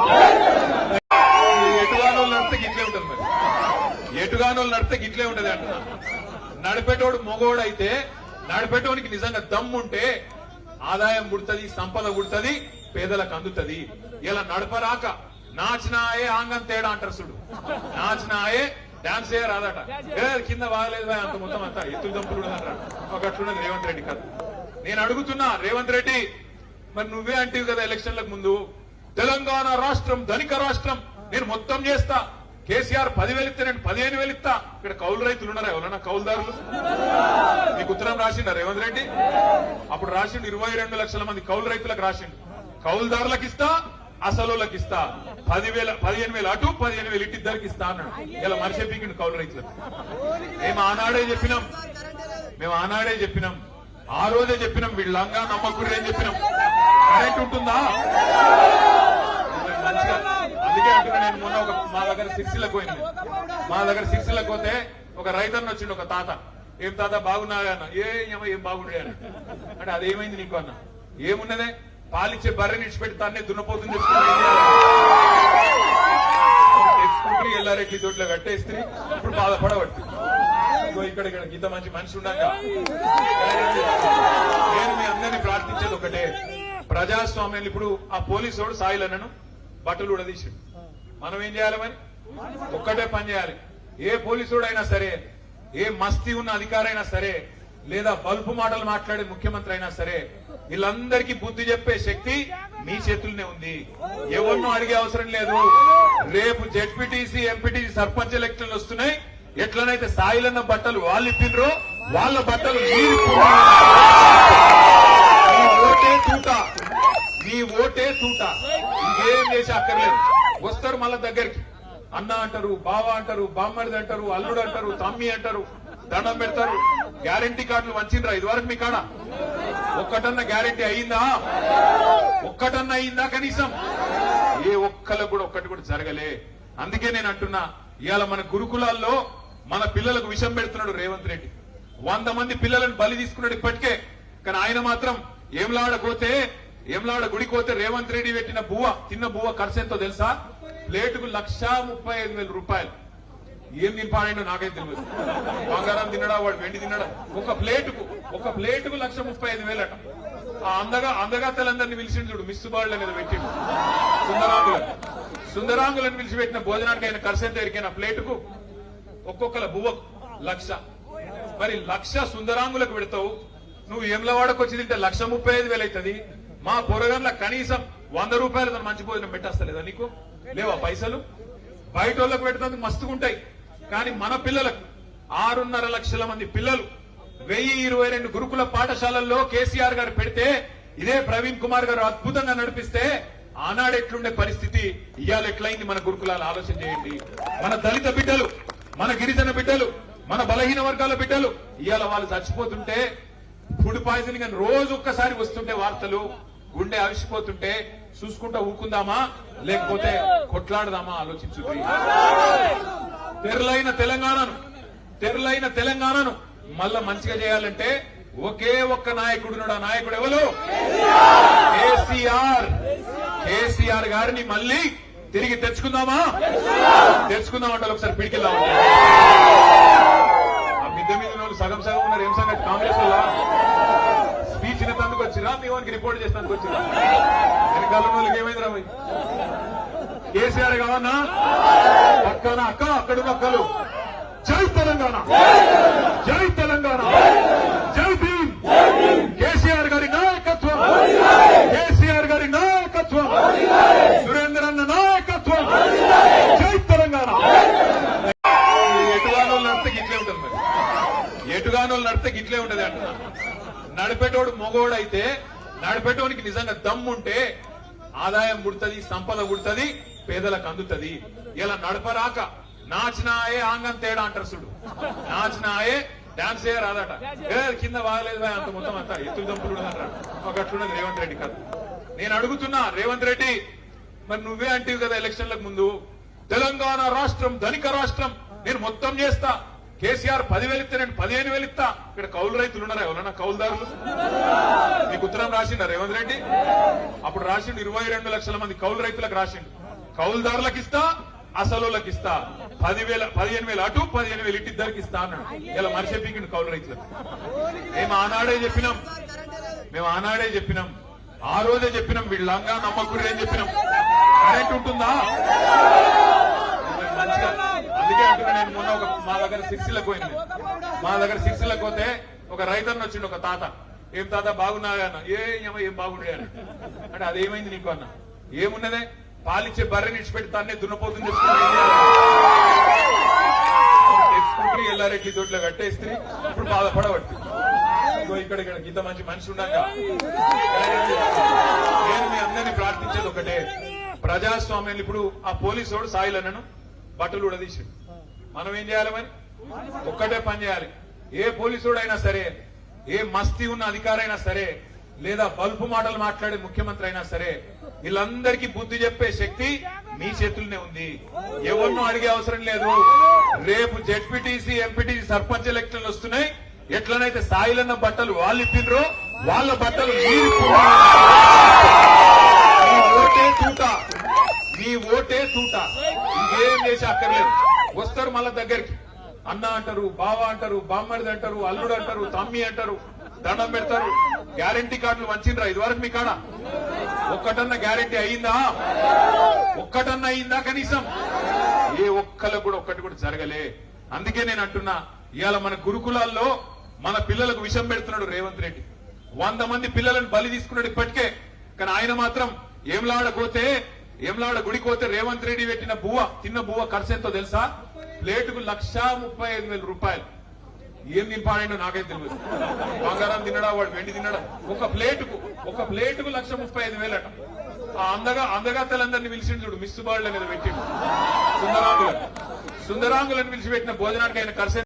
తెలంగాణ. ఎటుగానోళ్ళు నడితే గిట్లే ఉంటుంది, మరి ఎటుగానోళ్ళు నడితే గిట్లే ఉంటది అంటున్నా. నడిపేటోడు మొగోడైతే, నడిపేటోనికి నిజంగా దమ్ముంటే ఆదాయం పుడుతుంది, సంపద పుడుతుంది, పేదలకు అందుతుంది. ఇలా నడపరాక నాచినాయే ఆంగం తేడా అంటారు చూడు. నాచినాయే డాన్స్ చేయరాదట, కింద బాగలేదు అంత మొత్తం అంతా ఎత్తులు దంపులు అంటారు. ఒకట్లున్నది రేవంత్ రెడ్డి కాదు. నేను అడుగుతున్నా రేవంత్ రెడ్డి, మరి నువ్వే అంటివి కదా ఎలక్షన్లకు ముందు, తెలంగాణ రాష్ట్రం ధనిక రాష్ట్రం, నేను మొత్తం చేస్తా, కేసీఆర్ 10,000 ఇస్తే నేను 15,000 ఇస్తా. ఇక్కడ కౌలు రైతులు ఉన్నారా ఎవరన్నా? కౌలుదారులు మీకు ఉత్తరం రాసిండ రేవంత్ రెడ్డి? అప్పుడు రాసిండు 22 లక్షల మంది కౌలు రైతులకు రాసిండు. కౌలుదారులకు ఇస్తా, అసలులకు ఇస్తా, 15,000 అటు 15,000 ఇటు ఇద్దరికి ఇస్తా అన్నాడు. ఇలా మనిషి పీకిండు కౌలు రైతులకు. మేము ఆనాడే చెప్పినాం, ఆ రోజే చెప్పినాం, వీళ్ళంగా నమ్మకూడదు అని చెప్పినాం. కరెంట్ ఉంటుందా? అందుకే అంటున్నా, నేను మొన్న మా దగ్గర సిరిసిల్లకు పోతే ఒక రైతన్న వచ్చిండు, ఒక తాత. ఏం తాత బాగున్నాయా అన్న? ఏం బాగుండే అన్న. అంటే అదేమైంది నీకు అన్న? ఏమున్నదే, పాలిచ్చే బర్రెని ఇచ్చిపెట్టి తానే దున్నపోతుంది స్కూటరీ ఎల్లారెడ్డి తోటలో కట్టేస్తే ఇప్పుడు బాధపడబట్టి ఇక్కడ ఇంత మంచి మనిషి ఉండగా నేను మీ అందరినీ ప్రార్థించేది ఒకటే, ప్రజాస్వామ్యాన్ని. ఇప్పుడు ఆ పోలీసు వాడు సాయిలన్నను బట్టలు ఉడదీసాడు. మనం ఏం చేయాలి మరి? ఒక్కటే పని చేయాలి. ఏ పోలీసుడైనా సరే, ఏ మస్తీ ఉన్న అధికారైనా సరే, లేదా బల్పు మాటలు మాట్లాడే ముఖ్యమంత్రి అయినా సరే, వీళ్ళందరికీ బుద్ధి చెప్పే శక్తి మీ చేతుల్లోనే ఉంది. ఎవరినో అడిగే అవసరం లేదు. రేపు జెడ్పీటీసీ, ఎంపీటీసీ, సర్పంచ్ ఎలక్షన్లు వస్తున్నాయి. ఎట్లనైతే సాయిలన్న బట్టలు వాళ్ళు ఇప్పినరో, వాళ్ళ బట్టలు నీ ఓటే తూట. ఇంకేం చేసి అక్కర్లేదు. వస్తారు మళ్ళా దగ్గరికి, అన్న అంటారు, బావ అంటారు, బామ్మడిది అంటారు, అల్లుడు అంటారు, తమ్మి అంటారు, దండం పెడతారు. గ్యారంటీ కార్డులు వంచిండ్రా ఇదివరకు మీ కాడ? ఒక్కటన్నా గ్యారంటీ అయిందా? కనీసం? ఏ ఒక్కలకు కూడా ఒక్కటి కూడా జరగలే. అందుకే నేను అంటున్నా, ఇవాళ మన గురుకులాల్లో మన పిల్లలకు విషం పెడుతున్నాడు రేవంత్ రెడ్డి. 100 మంది పిల్లలను బలి తీసుకున్నాడు ఇప్పటికే. కానీ ఆయన మాత్రం ఏమ్లాడ గుడికోతే రేవంత్ రెడ్డి పెట్టిన తిన్న బువ్వ ఖర్చు ఎంతో తెలుసా? ప్లేటుకు 1,35,000 రూపాయలు. ఏం తింపాడో నాకైతే తెలియదు. బంగారం తిన్నాడా, వాడు వెండి తిన్నాడా? ఒక ప్లేటుకు 1,35,000 అట. ఆ అందగాతలందరినీ పిలిచిండు చూడు, మిస్ బాళ్ళు అనేది పెట్టిండు. సుందరాంగులను పిలిచి పెట్టిన భోజనానికి ఆయన ఖర్చు ఎంత ఎరికైనా? ప్లేటుకు ఒక్కొక్కల బువ్వకు 1,00,000. మరి 1,00,000 సుందరాంగులకు పెడతావు, నువ్వు ఎమ్లవాడకు వచ్చి తింటే 1,35,000 అవుతుంది. మా పొరగంలో కనీసం 100 రూపాయలతో మంచి భోజనం పెట్టేస్తలేదా నీకు? లేవా పైసలు? బయట వాళ్ళకు పెట్టడానికి మస్తుగుంటాయి. కానీ మన పిల్లలకు 6.5 లక్షల మంది పిల్లలు 1022 గురుకుల పాఠశాలల్లో కేసీఆర్ గారు పెడితే, ఇదే ప్రవీణ్ కుమార్ గారు అద్భుతంగా నడిపిస్తే ఆనాడు ఎట్లుండే పరిస్థితి, ఇవాళ ఎట్లయింది మన గురుకులాలు ఆలోచన చేయండి. మన దళిత బిడ్డలు, మన గిరిజన బిడ్డలు, మన బలహీన వర్గాల బిడ్డలు ఇవాళ వాళ్ళు చచ్చిపోతుంటే, ఫుడ్ పాయిజనింగ్ అని రోజు ఒక్కసారి వస్తుంటే వార్తలు, గుండె అవిసిపోతుంటే చూసుకుంటా ఊకుందామా లేకపోతే కొట్లాడదామా ఆలోచించుకోండి. తెరలైన తెలంగాణను మళ్ళా మంచిగా చేయాలంటే ఒకే ఒక్క నాయకుడున్నాడు. ఆ నాయకుడు ఎవరు? కేసీఆర్ గారిని మళ్ళీ తిరిగి తెచ్చుకుందామంటే ఒకసారి పిడికిల్లాం. ఆ మిద్దె మీద సగం ఉన్నారు. ఏం సంగతి? కాంగ్రెస్ వల్ల స్పీచ్ ఇన్నందుకు వచ్చిరా, మీ వానికి రిపోర్ట్ చేసినందుకు వచ్చిరా? వెనకాల వాళ్ళకి ఏమైందిరా? కేసీఆర్ కావన్నా పక్కన అక్కడున్న అక్కలు జై తెలంగాణ, జై తెలంగాణ, జై భీమ్, కేసీఆర్ గారి నాయకత్వం, సురేందర్ అన్న నాయకత్వం, జై తెలంగాణ. ఎటుగానోళ్ళు నడితే గిట్లే ఉంటది అంటున్నా. నడిపేటోడు మొగోడైతే, నడిపేటోనికి నిజంగా దమ్ముంటే ఆదాయం పుడుతుంది, సంపద పుడుతుంది, పేదలకు అందుతుంది. ఇలా నడపరాక నాచినాయే ఆంగం తేడా అంటారు చూడు. నాచినాయే డాన్స్ చేయరాదట, కింద బాగలేదు అంత మొత్తం అంతా ఎత్తులు దంపులు అంటారు. ఒకట్లున్నది రేవంత్ రెడ్డి కాదు. నేను అడుగుతున్నా రేవంత్ రెడ్డి, మరి నువ్వే అంటివి కదా ఎలక్షన్లకు ముందు, తెలంగాణ రాష్ట్రం ధనిక రాష్ట్రం, నేను మొత్తం చేస్తా, కేసీఆర్ 10,000 ఇస్తే నేను 15,000 ఇస్తా. ఇక్కడ కౌలు రైతులు ఉన్నారా ఎవరన్నా? కౌలుదారులు మీకు ఉత్తరం రాసిండ రేవంత్ రెడ్డి? అప్పుడు రాసిండు 22 లక్షల మంది కౌలు రైతులకు రాసిండు. కౌలుదారులకు ఇస్తా, అసలులకు ఇస్తా, 15,000 అటు 15,000 ఇటు ఇద్దరికి ఇస్తా అన్నాడు. ఇలా మనిషి పీకిండు కౌలు రైతులకు. మేము ఆనాడే చెప్పినాం, ఆ రోజే చెప్పినాం, వీళ్ళంగా నమ్మకూడదు అని చెప్పినాం. కరెంట్ ఉంటుందా? మంచిగా అందుకే అంటున్నా. నేను మొన్న మా దగ్గర సిరిసిల్లకు పోతే ఒక రైతన్న వచ్చిండు, ఒక తాత. ఏం తాత బాగున్నాయా అన్న? ఏం బాగుండే అని అంటే అదేమైంది నీకు అన్న? ఏమున్నదే, పాలిచ్చే బర్రెని ఇచ్చిపెట్టి తానే దున్నపోతుంది తెచ్చుకుంటే ఎల్లారెడ్డి దొడ్లో కట్టేస్తే ఇప్పుడు బాధపడబట్టి ఇక్కడ ఇంత మంచి మనిషి ఉండగా నేను మీ అందరినీ ప్రార్థించేది ఒకటే, ప్రజాస్వామ్యం. ఇప్పుడు ఆ పోలీసోడు సాయిలన్నను బట్టలు ఉడదీసి మనం ఏం చేయాలి? మరి ఒక్కటే పని చేయాలి. ఏ పోలీసుడైనా సరే, ఏ మస్తీ ఉన్న అధికారైనా సరే, లేదా బల్పు మాటలు మాట్లాడే ముఖ్యమంత్రి అయినా సరే, వీళ్ళందరికీ బుద్ధి చెప్పే శక్తి మీ చేతుల్లోనే ఉంది. ఎవరినో అడిగే అవసరం లేదు. రేపు జెడ్పీటీసీ, ఎంపీటీసీ, సర్పంచ్ ఎలక్షన్లు వస్తున్నాయి. ఎట్లనైతే సాయిలన్న బట్టలు వాళ్ళు ఇప్పినరో వాళ్ళ బట్టలు మీరు మీ ఓటే తూట. ఇంకేం చేసి అక్కర్లేదు. వస్తారు మళ్ళా దగ్గరికి, అన్న అంటారు, బావ అంటారు, బామ్మడిది అంటారు, అల్లుడు అంటారు, తమ్మి అంటారు, దండం పెడతారు. గ్యారంటీ కార్డులు వంచిండ్రా ఇదివరకు మీ కాడ? ఒక్కటన్నా గ్యారంటీ అయిందా కనీసం? ఏ ఒక్కలకు కూడా ఒక్కటి కూడా జరగలే. అందుకే నేను అంటున్నా, ఇవాళ మన గురుకులాల్లో మన పిల్లలకు విషం పెడుతున్నాడు రేవంత్ రెడ్డి. 100 మంది పిల్లలను బలి తీసుకున్నాడు ఇప్పటికే. కానీ ఆయన మాత్రం ఏమలాడ గుడికి పోతే రేవంత్ రెడ్డి పెట్టిన తిన్న బువ్వ ఖర్చు ఎంతో తెలుసా? ప్లేటుకు 1,35,000 రూపాయలు. ఏం తినిపాడో నాకైతే తెలియదు. బంగారం తినడా, వాడు వెండి తినడా? ఒక ప్లేటుకు 1,35,000 అట. ఆ అందగాతలందరినీ పిలిచిండు చూడు, మిస్సు బాళ్ళు అనేది పెట్టిండు. సుందరాంగులను పిలిచి పెట్టిన భోజనానికి ఆయన ఖర్చు